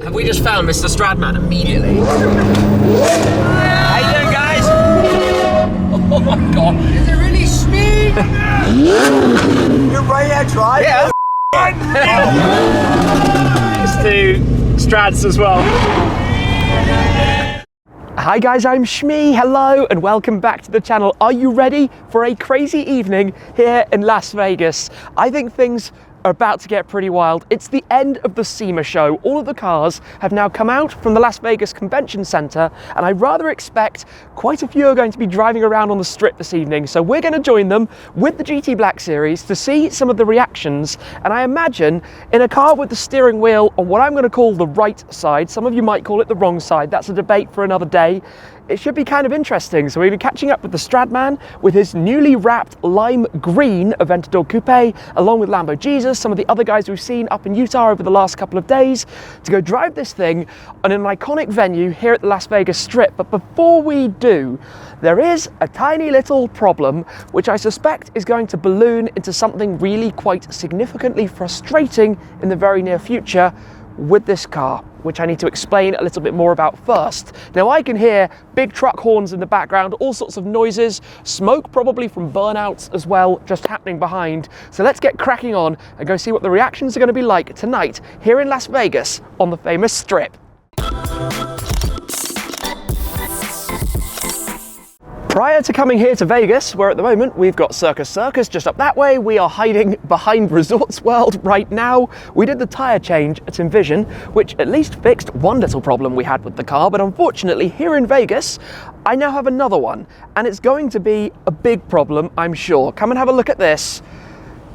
Have we just found Mr. Stradman immediately? How you doing, guys? Oh my god. Is it really smooth? You're right here, try. Yeah. It's to Strads as well. Hi guys, I'm Shmee, hello and welcome back to the channel. Are you ready for a crazy evening here in Las Vegas? I think things are about to get pretty wild. It's the end of the SEMA show. All of the cars have now come out from the Las Vegas Convention Center, and I rather expect quite a few are going to be driving around on the strip this evening. So we're going to join them with the GT Black Series to see some of the reactions. And I imagine in a car with the steering wheel on what I'm going to call the right side, some of you might call it the wrong side, that's a debate for another day. It should be kind of interesting. So we'll be catching up with the Stradman with his newly wrapped lime green Aventador Coupe, along with Lambo Jesus, some of the other guys we've seen up in Utah over the last couple of days, to go drive this thing on an iconic venue here at the Las Vegas Strip. But before we do, there is a tiny little problem, which I suspect is going to balloon into something really quite significantly frustrating in the very near future with this car, which I need to explain a little bit more about first. Now I can hear big truck horns in the background, all sorts of noises, smoke probably from burnouts as well, just happening behind. So let's get cracking on and go see what the reactions are going to be like tonight here in Las Vegas on the famous Strip. Prior to coming here to Vegas, where at the moment we've got Circus Circus just up that way, we are hiding behind Resorts World right now. We did the tyre change at Envision, which at least fixed one little problem we had with the car, but unfortunately here in Vegas, I now have another one, and it's going to be a big problem, I'm sure. Come and have a look at this.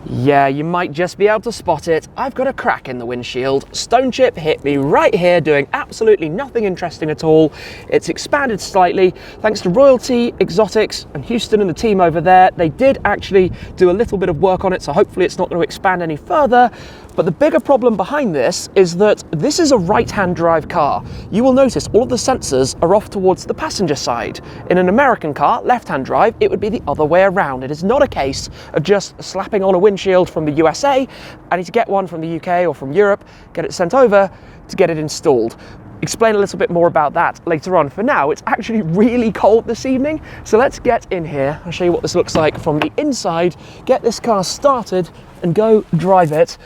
Yeah, you might just be able to spot it. I've got a crack in the windshield. Stone chip hit me right here, doing absolutely nothing interesting at all. It's expanded slightly. Thanks to Royalty, Exotics, and Houston and the team over there. They did actually do a little bit of work on it, so hopefully it's not going to expand any further. But the bigger problem behind this is that this is a right-hand drive car. You will notice all of the sensors are off towards the passenger side. In an American car, left-hand drive, it would be the other way around. It is not a case of just slapping on a windshield from the USA. I need to get one from the UK or from Europe, get it sent over to get it installed. Explain a little bit more about that later on. For now, it's actually really cold this evening, so let's get in here. I'll show you what this looks like from the inside, get this car started and go drive it.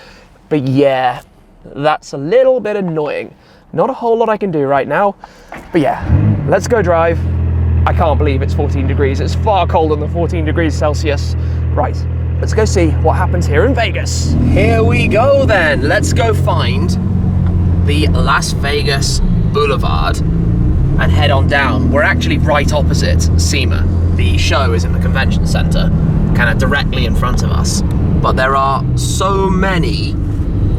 But yeah, that's a little bit annoying. Not a whole lot I can do right now, but yeah, let's go drive. I can't believe it's 14 degrees. It's far colder than 14 degrees Celsius. Right, let's go see what happens here in Vegas. Here we go then. Let's go find the Las Vegas Boulevard and head on down. We're actually right opposite SEMA. The show is in the convention center, kind of directly in front of us. But there are so many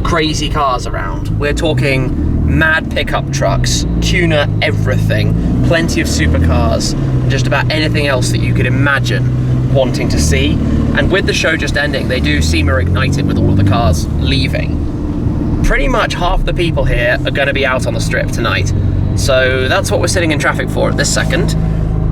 crazy cars around. We're talking mad pickup trucks, tuner everything, plenty of supercars, and just about anything else that you could imagine wanting to see. And with the show just ending, they do SEMA Ignited with all of the cars leaving. Pretty much half the people here are going to be out on the strip tonight. So that's what we're sitting in traffic for at this second,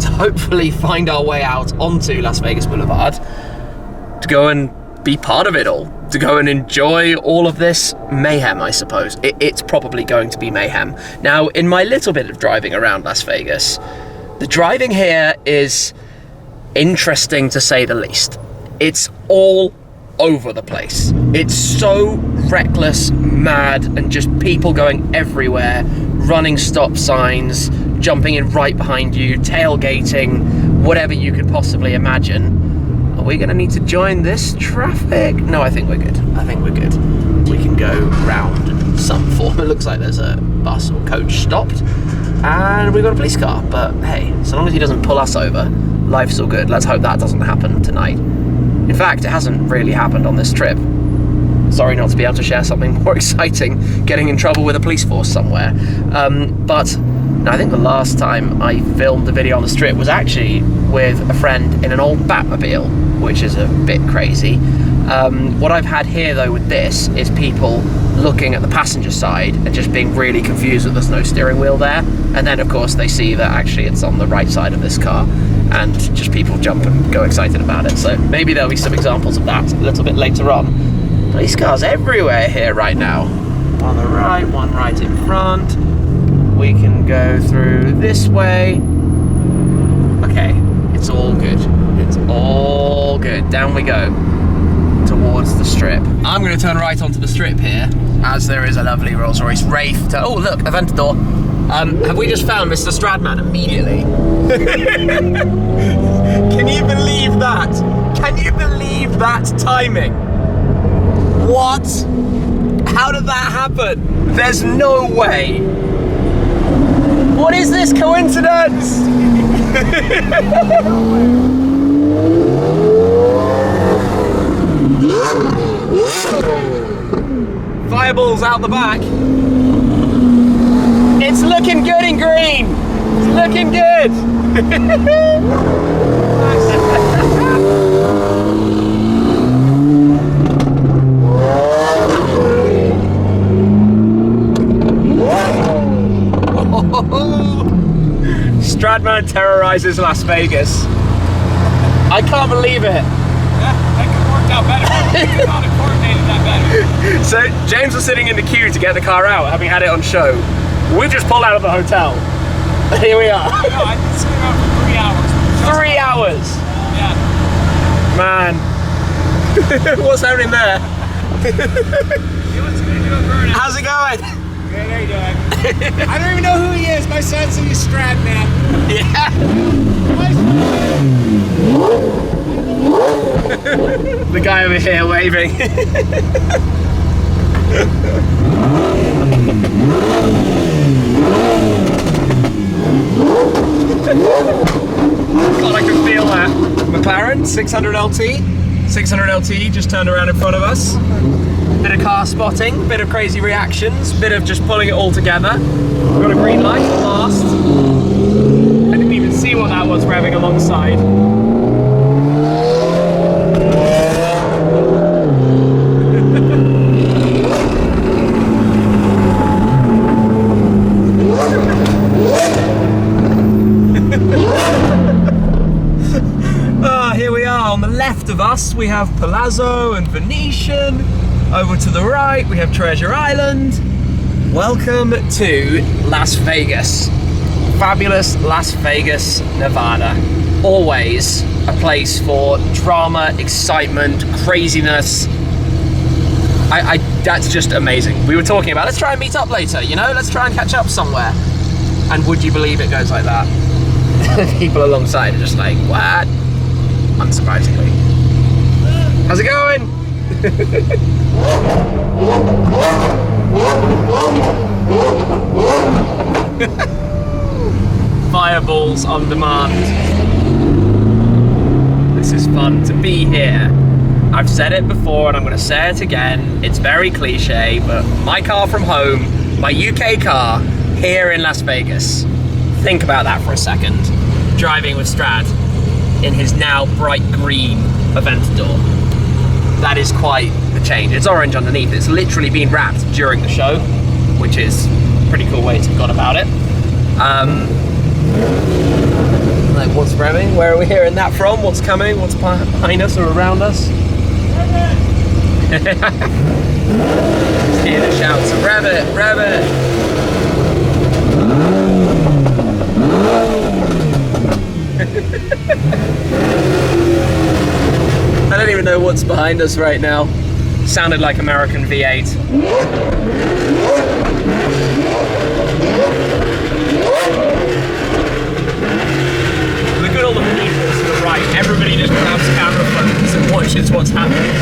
to hopefully find our way out onto Las Vegas Boulevard, to go and be part of it all, to go and enjoy all of this mayhem, I suppose. It's probably going to be mayhem. Now, in my little bit of driving around Las Vegas, the driving here is interesting to say the least. It's all over the place. It's so reckless, mad, and just people going everywhere, running stop signs, jumping in right behind you, tailgating, whatever you could possibly imagine. Are we gonna need to join this traffic? No, I think we're good. I think we're good. We can go round in some form. It looks like there's a bus or coach stopped, and we've got a police car, but hey, so long as he doesn't pull us over, life's all good. Let's hope that doesn't happen tonight. In fact, it hasn't really happened on this trip. Sorry not to be able to share something more exciting, getting in trouble with a police force somewhere. But I think the last time I filmed a video on the strip was actually with a friend in an old Batmobile, which is a bit crazy. What I've had here though with this is people looking at the passenger side and just being really confused that there's no steering wheel there. And then of course they see that actually it's on the right side of this car, and just people jump and go excited about it. So maybe there'll be some examples of that a little bit later on. Police cars everywhere here right now. on the right, one right in front. We can go through this way. Okay, it's all good. It's all good. Down we go towards the strip. I'm going to turn right onto the strip here, as there is a lovely Rolls-Royce Wraith. Oh, look, Aventador. Have we just found Mr. Stradman immediately? Can you believe that? Can you believe that timing? What? How did that happen? There's no way. What is this coincidence? Fireballs out the back. It's looking good in green. It's looking good. Stradman terrorizes Las Vegas. I can't believe it. Yeah, that could work out better. I could have coordinated that better. So James was sitting in the queue to get the car out, having had it on show. We just pulled out of the hotel. Here we are. No, I've been sitting around for 3 hours. 3 hours. Yeah. Man. What's happening there? How's it going? Good, how you doing? I don't even know who he is. My son's in the Stradman. Yeah. The guy over here waving. God, I can feel that. McLaren 600 LT. 600 LT just turned around in front of us. Bit of car spotting, bit of crazy reactions, bit of just pulling it all together. We've got a green light at last. I didn't even see what that was revving alongside. Here we are. On the left of us we have Palazzo and Venetian. Over to the right we have Treasure Island. Welcome to Las Vegas. Fabulous Las Vegas, Nevada. Always a place for drama, excitement, craziness. That's just amazing. We were talking about, let's try and meet up later, you know? Let's try and catch up somewhere. And would you believe it goes like that? People alongside are just like, what? Unsurprisingly. How's it going? Fireballs on demand. This is fun to be here. I've said it before and I'm going to say it again. It's very cliche, but my car from home, my UK car, here in Las Vegas. Think about that for a second. Driving with Strad in his now bright green Aventador. That is quite the change. It's orange underneath. It's literally been wrapped during the show, which is a pretty cool way to have gone about it. Like, what's revving? Where are we hearing that from? What's coming? What's behind us or around us? Just hear the shouts of rev it, rev it. I don't even know what's behind us right now. Sounded like American V8. Look at all the people to the right. Everybody just grabs camera phones and watches what's happening.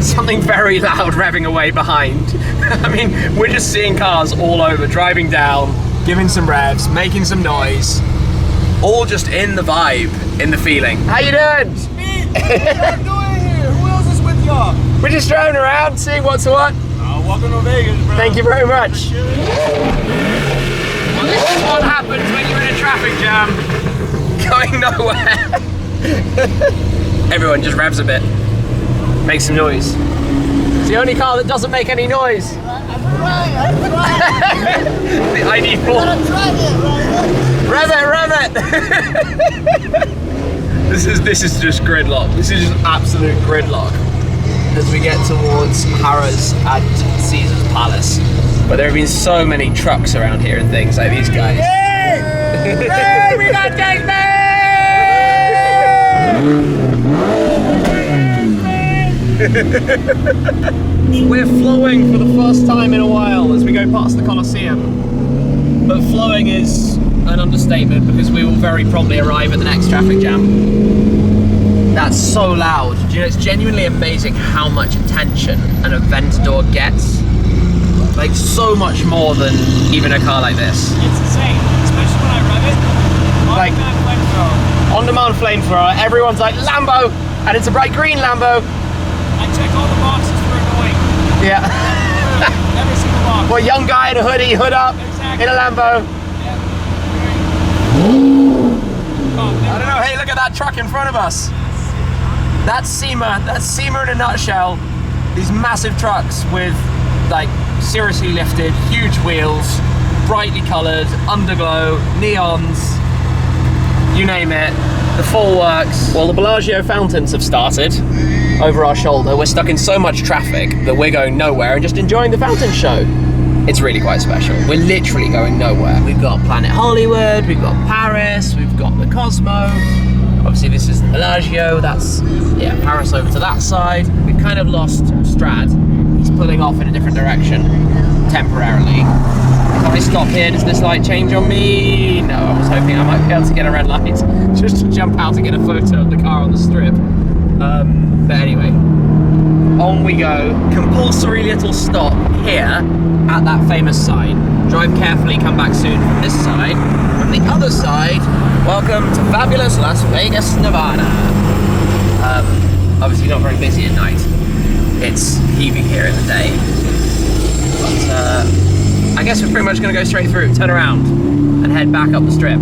Something very loud revving away behind. I mean, we're just seeing cars all over, driving down, giving some revs, making some noise. All just in the vibe, in the feeling. How you doing? Me? What are you doing here? Who else is with y'all? We're just driving around, seeing what's what. Welcome to Vegas, bro. Thank you very much. Well, this is what happens when you're in a traffic jam. Going nowhere. Everyone just revs a bit. Makes some noise. It's the only car that doesn't make any noise. I'm trying. The ID4. I'm trying it, right? Rev it! This is just gridlock. This is just absolute gridlock. as we get towards Harrah's and Caesar's Palace. But there have been so many trucks around here and things like these guys. Hey, we got this, man! We're flowing for the first time in a while as we go past the Colosseum. But flowing is an understatement because we will very probably arrive at the next traffic jam. That's so loud. Do you know, it's genuinely amazing how much attention an Aventador gets. Like, so much more than even a car like this. It's insane, especially when I rev it. On-demand flamethrower. On-demand flamethrower, everyone's like, Lambo! And it's a bright green Lambo. I check all the boxes for annoying. Yeah. Every single box. Well, young guy in a hoodie, hood up, Exactly. in a Lambo. Yeah. I don't know, hey, look at that truck in front of us. That's SEMA in a nutshell. These massive trucks with, like, seriously lifted, huge wheels, brightly coloured, underglow, neons, you name it, the full works. Well, the Bellagio fountains have started over our shoulder. We're stuck in so much traffic that we're going nowhere and just enjoying the fountain show. It's really quite special. We're literally going nowhere. We've got Planet Hollywood, we've got Paris, we've got the Cosmo. Obviously this is the Bellagio, that's, yeah, Paris over to that side. We've kind of lost Strad. He's pulling off in a different direction, temporarily. If I stop here, does this light change on me? No, I was hoping I might be able to get a red light just to jump out and get a photo of the car on the strip. But anyway, on we go. Compulsory little stop here at that famous sign. Drive carefully, come back soon from this side. From the other side, welcome to fabulous Las Vegas, Nevada. Obviously not very busy at night. It's heaving here in the day. But I guess we're pretty much going to go straight through, turn around, and head back up the strip.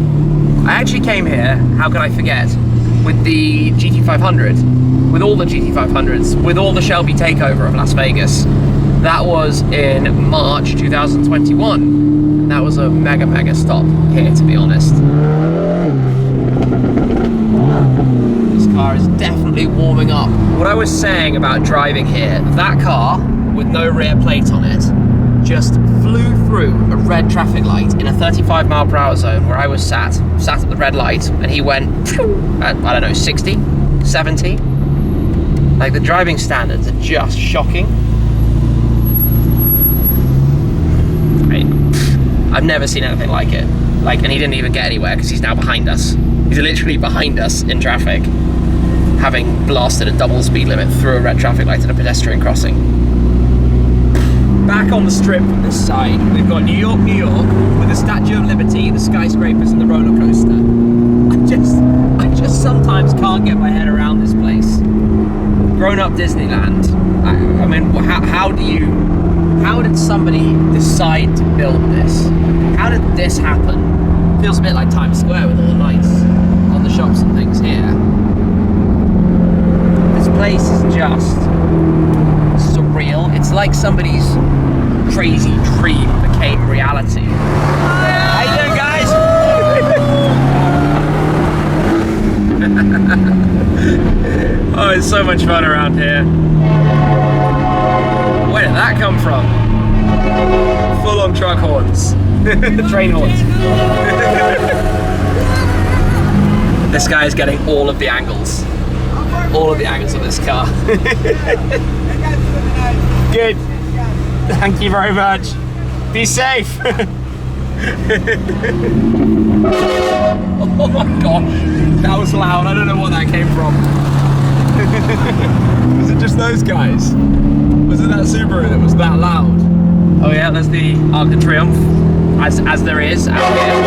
I actually came here, how could I forget, with the GT500, with all the GT500s, with all the Shelby takeover of Las Vegas. That was in March 2021. That was a mega stop here, to be honest. This car is definitely warming up. What I was saying about driving here, that car with no rear plate on it just flew through a red traffic light in a 35-mile-per-hour zone where I was sat at the red light, and he went at, I don't know, 60, 70. Like, the driving standards are just shocking. I've never seen anything like it. Like, and he didn't even get anywhere because he's now behind us. He's literally behind us in traffic, having blasted a double speed limit through a red traffic light at a pedestrian crossing. Back on the strip from this side, we've got New York, with the Statue of Liberty, the skyscrapers, and the roller coaster. I just sometimes can't get my head around this place. Grown-up Disneyland. I mean, how did somebody decide to build this? How did this happen? Feels a bit like Times Square with all the lights on the shops and things here. This place is just surreal. It's like somebody's crazy dream became reality. How you doing, guys? Oh, it's so much fun around here. Where did that come from? Full-on truck horns. Train horns. This guy is getting all of the angles. All of the angles of this car. Good. Thank you very much. Be safe. Oh my gosh. That was loud. I don't know what that came from. Was it just those guys? Was it that Subaru that was that loud? Oh yeah, there's the Arc de Triomphe, as there is out here.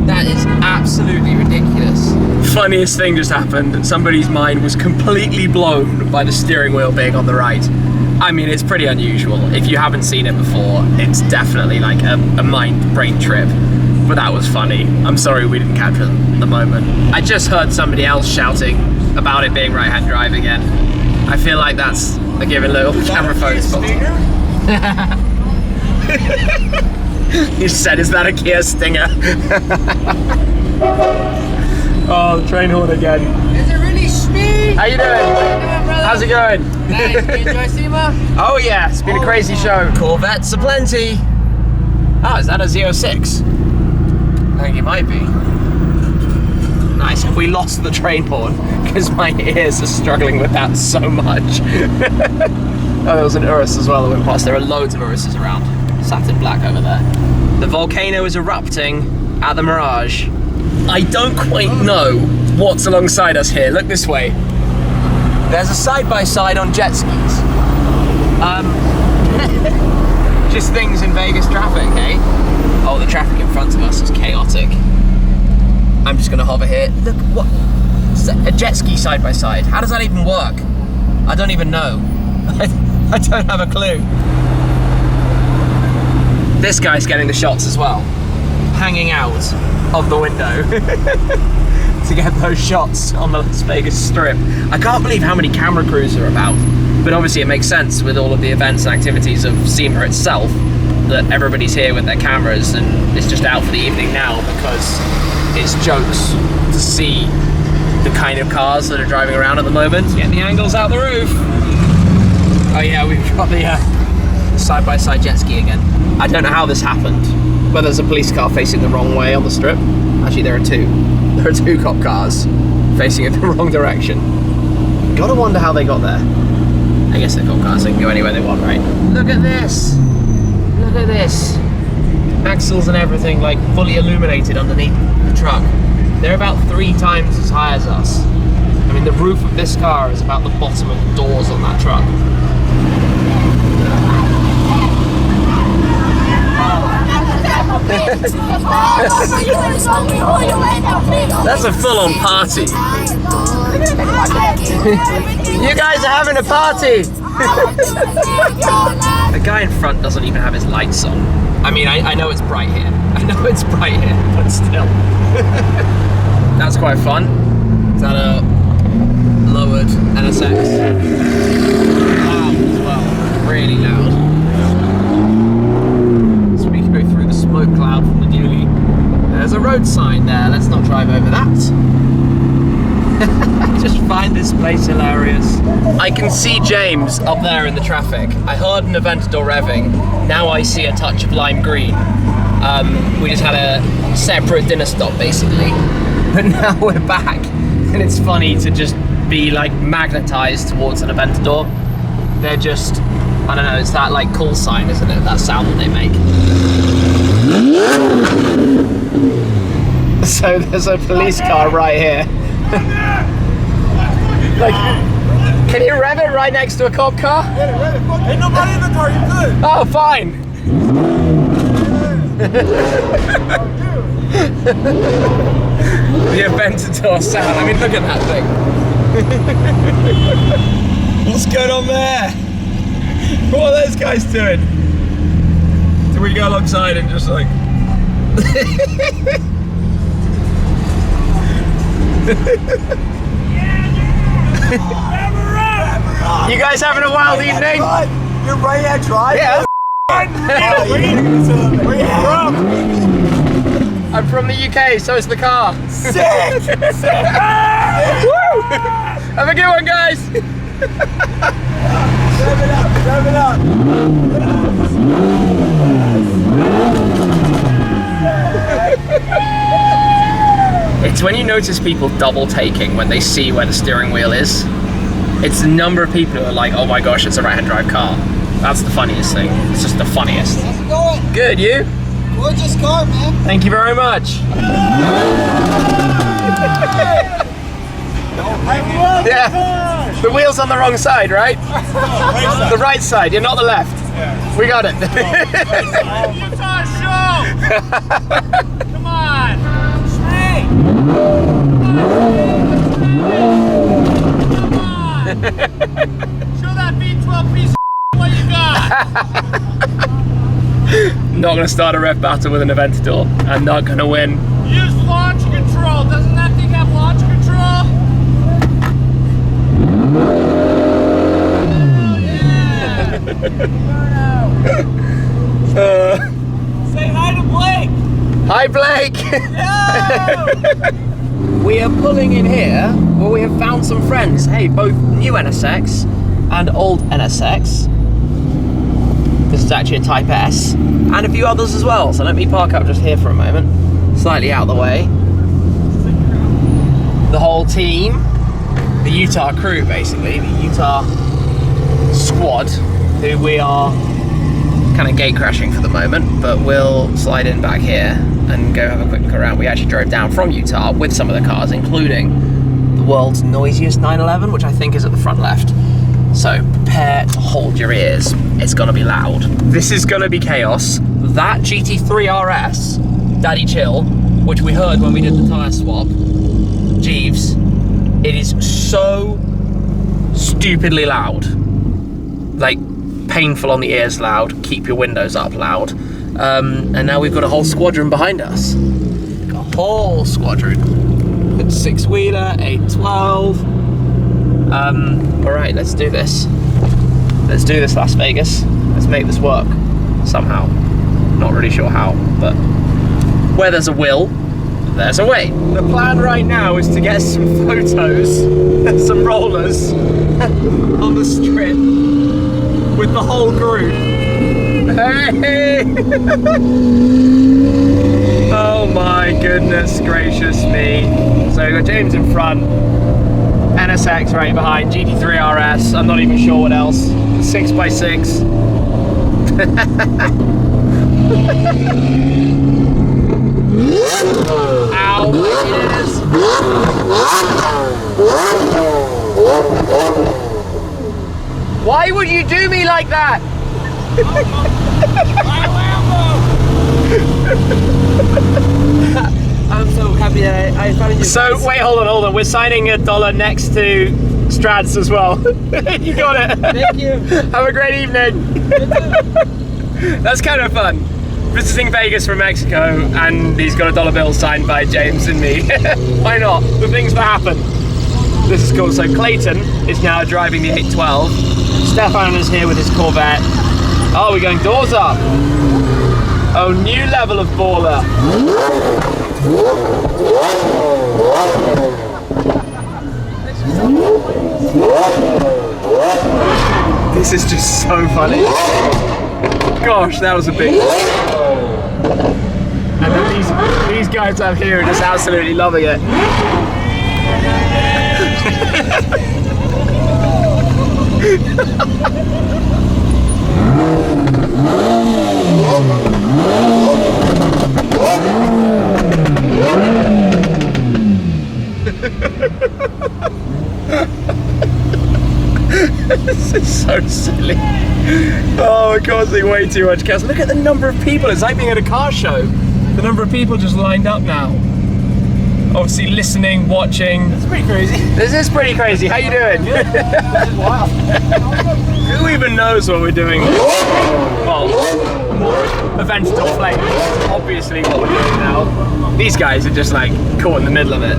That is absolutely ridiculous. Funniest thing just happened. Somebody's mind was completely blown by the steering wheel being on the right. I mean, it's pretty unusual. If you haven't seen it before, it's definitely like a mind-brain trip. But that was funny. I'm sorry we didn't capture the moment. I just heard somebody else shouting about it being right-hand drive again. I feel like that's a given little camera phone spot. You said, is that a Kia Stinger? Oh, the train horn again. Is it really speed? How you doing? How's it going? Nice. You enjoy SEMA? Oh yeah, it's been a crazy show. Corvettes aplenty. Oh, is that a Z06? I think it might be. Nice. Have we lost the train horn? Because my ears are struggling with that so much. Oh, there was an Urus as well that went past. There are loads of Uruses around. Satin black over there. The volcano is erupting at the Mirage. I don't quite know what's alongside us here. Look this way. There's a side-by-side on jet skis. Just things in Vegas traffic, eh? Oh, the traffic in front of us is chaotic. I'm just gonna hover here. Look, what? A jet ski side-by-side. How does that even work? I don't even know. I don't have a clue. This guy's getting the shots as well. Hanging out of the window to get those shots on the Las Vegas Strip. I can't believe how many camera crews are about, but obviously it makes sense with all of the events and activities of SEMA itself that everybody's here with their cameras and it's just out for the evening now because it's jokes to see the kind of cars that are driving around at the moment. Getting the angles out the roof. Oh yeah, we've got the side-by-side jet ski again. I don't know how this happened. Whether there's a police car facing the wrong way on the strip. Actually, there are two. There are two cop cars facing in the wrong direction. Gotta wonder how they got there. I guess they're cop cars, they can go anywhere they want, right? Look at this. Look at this. Axles and everything, like, fully illuminated underneath the truck. They're about 3 times as high as us. I mean, the roof of this car is about the bottom of the doors on that truck. That's a full-on party. You guys are having a party. The guy in front doesn't even have his lights on. I mean, I know it's bright here. I know it's bright here, but still. That's quite fun. Is that a lowered NSX? Loud as well. Really loud. Through the smoke cloud from the dually. There's a road sign there, let's not drive over that. I just find this place hilarious. I can see James up there in the traffic. I heard an Aventador revving, now I see a touch of lime green. We just had a separate dinner stop basically, but now we're back and it's funny to just be like magnetized towards an Aventador. They're just, I don't know, it's that like call sign, isn't it? That sound that they make. So there's a police car right here. Like, can you rev it right next to a cop car? Ain't nobody in the car, you good? Oh, fine. The Aventador sound. I mean, look at that thing. What's going on there? What are those guys doing? Do we go alongside and just like... You guys having a wild evening? You're right at drive? Yeah. Where you from? I'm from the UK, so is the car. Sick! Sick! Woo! Have a good one, guys. Drive it up, drive it up. It's when you notice people double taking when they see where the steering wheel is. It's the number of people who are like, oh my gosh, it's a right-hand drive car. That's the funniest thing. It's just the funniest. How's it going? Good, you? Gorgeous car, man. Thank you very much. Yeah. The wheel's on the wrong side, right? The right side, you're not the left. Yeah. We got it. Utah show! Come on! Hey! Come on! Show that V12 piece of what you got! Not gonna start a rev battle with an Aventador. I'm not gonna win. Use launch control. Doesn't that thing have launch control? Hell yeah! Say hi to Blake! Hi, Blake! Yo! We are pulling in here Well, we have found some friends. Hey, both new NSX and old NSX. This is actually a Type S, and a few others as well. So let me park up just here for a moment, slightly out of the way. The whole team, the Utah crew basically, the Utah squad, who we are kind of gate crashing for the moment, but we'll slide in back here and go have a quick look around. We actually drove down from Utah with some of the cars, including the world's noisiest 911, which I think is at the front left. So prepare to hold your ears. It's gonna be loud. This is gonna be chaos. That GT3 RS, Daddy Chill, which we heard when we did the tyre swap, Jeeves, it is so stupidly loud. Like, painful on the ears loud, keep your windows up loud. And now we've got a whole squadron behind us. A whole squadron. It's 6-wheeler, 812. All right, let's do this. Let's do this, Las Vegas. Let's make this work somehow. Not really sure how, but where there's a will, there's a way. The plan right now is to get some photos, some rollers on the strip with the whole group. Hey! Oh my goodness gracious me. So we've got James in front, NSX right behind, GT3 RS, I'm not even sure what else, 6x6. Ow, my ears. Why would you do me like that? I'm so happy I found you. So, wait, hold on. We're signing $1 next to Strads as well. You got it. Thank you. Have a great evening. That's kind of fun. Visiting Vegas from Mexico, and he's got a $1 bill signed by James and me. Why not? The things that happen. This is cool. So Clayton is now driving the 812. Stefan is here with his Corvette. Oh, we're going doors up. Oh, new level of baller. This is just so funny. Gosh, that was a big one. And then these guys up here are just absolutely loving it. This is so silly. Oh, we're causing way too much chaos. Look at the number of people. It's like being at a car show. The number of people just lined up now. Obviously listening, watching. It's pretty crazy. This is pretty crazy. How you doing? Wow. Who even knows what we're doing? Well, Aventador Flames. Obviously what we're doing now. These guys are just like caught in the middle of it.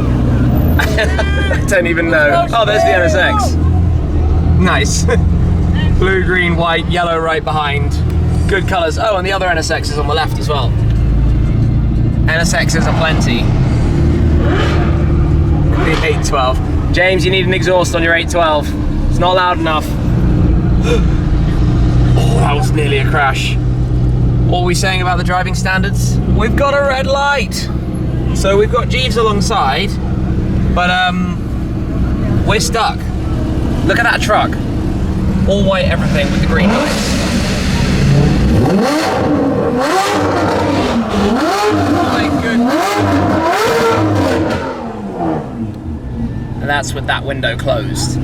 I don't even know. Oh, there's the NSX. Nice. Blue, green, white, yellow right behind. Good colours. Oh, and the other NSX is on the left as well. NSXs are plenty. The 812. James, you need an exhaust on your 812. It's not loud enough. Oh, that was nearly a crash. What were we saying about the driving standards? We've got a red light. So we've got Jeeves alongside, but we're stuck. Look at that truck. All white everything with the green lights. My goodness. And that's with that window closed.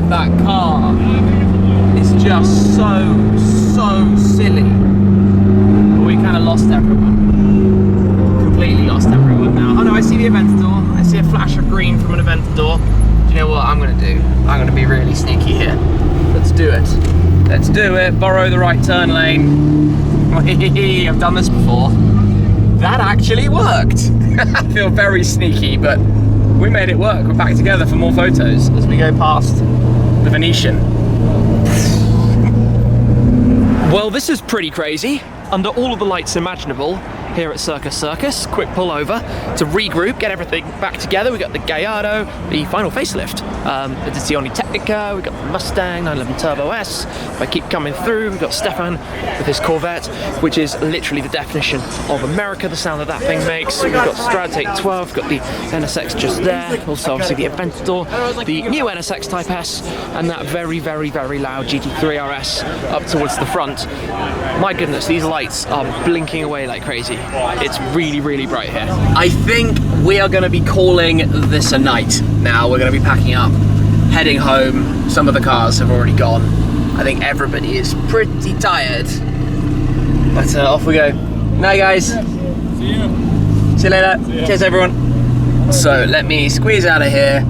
That car is just so silly. But we kind of lost everyone. Completely lost everyone now. Oh no, I see the Aventador. I see a flash of green from an Aventador. Do you know what I'm going to do? I'm going to be really sneaky here. Let's do it. Let's do it. Borrow the right turn lane. I've done this before. That actually worked. I feel very sneaky, but we made it work. We're back together for more photos as we go past the Venetian. Well, this is pretty crazy. Under all of the lights imaginable here at Circus Circus, quick pull over to regroup, get everything back together. We got the Gallardo, the final facelift, the Edizione Tecnica, we got the Mustang 911 Turbo S. If I keep coming through, we've got Stefan with his Corvette, which is literally the definition of America, the sound that that thing makes. We've got Stradtake 12, we've got the NSX just there, also obviously the Aventador, the new NSX Type S, and that very, very, very loud GT3 RS up towards the front. My goodness, these lights are blinking away like crazy. It's really, really bright here. I think we are going to be calling this a night now. We're going to be packing up, heading home. Some of the cars have already gone. I think everybody is pretty tired. But off we go. Night, guys. See you. See you later. See ya. Cheers, everyone. So let me squeeze out of here.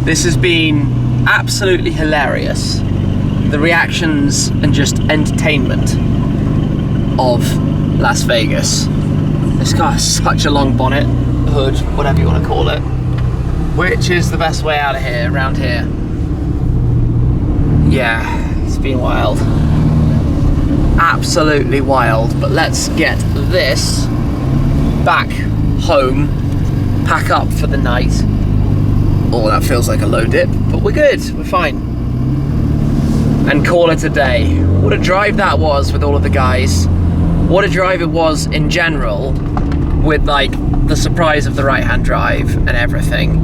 This has been absolutely hilarious. The reactions and just entertainment of Las Vegas. This car has such a long bonnet, hood, whatever you want to call it. Which is the best way out of here, around here? Yeah, it's been wild. Absolutely wild. But let's get this back home, pack up for the night. Oh, that feels like a low dip, but we're good, we're fine. And call it a day. What a drive that was with all of the guys. What a drive it was in general, with like the surprise of the right-hand drive and everything.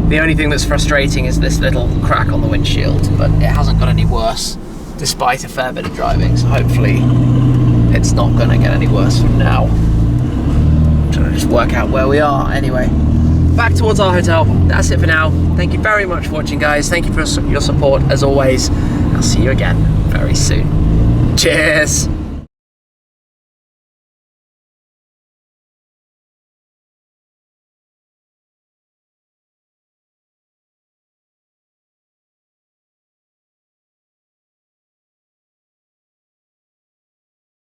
The only thing that's frustrating is this little crack on the windshield, but it hasn't got any worse despite a fair bit of driving, so hopefully it's not going to get any worse from now. I'm trying to just work out where we are. Anyway, back towards our hotel. That's it for now. Thank you very much for watching, guys. Thank you for your support as always. I'll see you again very soon. Cheers.